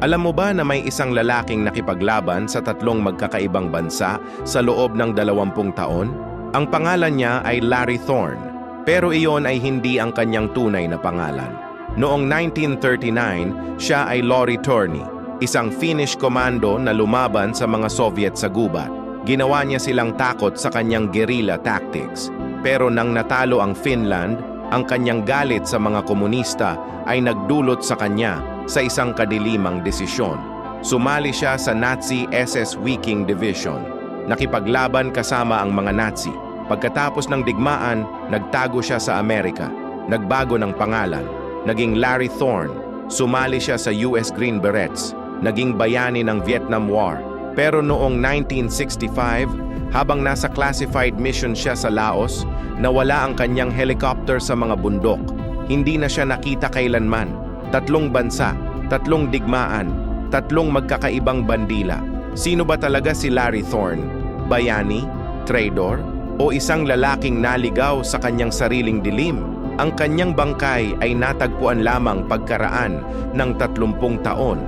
Alam mo ba na may isang lalaking nakipaglaban sa tatlong magkakaibang bansa sa loob ng 20 taon? Ang pangalan niya ay Larry Thorne, pero iyon ay hindi ang kanyang tunay na pangalan. Noong 1939, siya ay Lauri Torni, isang Finnish commando na lumaban sa mga Soviet sa gubat. Ginawa niya silang takot sa kanyang guerrilla tactics. Pero nang natalo ang Finland, ang kanyang galit sa mga komunista ay nagdulot sa kanya sa isang kadilimang desisyon. Sumali siya sa Nazi SS Viking Division. Nakipaglaban kasama ang mga Nazi. Pagkatapos ng digmaan, nagtago siya sa Amerika. Nagbago ng pangalan. Naging Larry Thorne. Sumali siya sa US Green Berets. Naging bayani ng Vietnam War. Pero noong 1965, habang nasa classified mission siya sa Laos, nawala ang kanyang helicopter sa mga bundok. Hindi na siya nakita kailanman. 3 bansa, 3 digmaan, 3 magkakaibang bandila. Sino ba talaga si Larry Thorne? Bayani? Traitor? O isang lalaking naligaw sa kanyang sariling dilim? Ang kanyang bangkay ay natagpuan lamang pagkaraan ng 30 taon.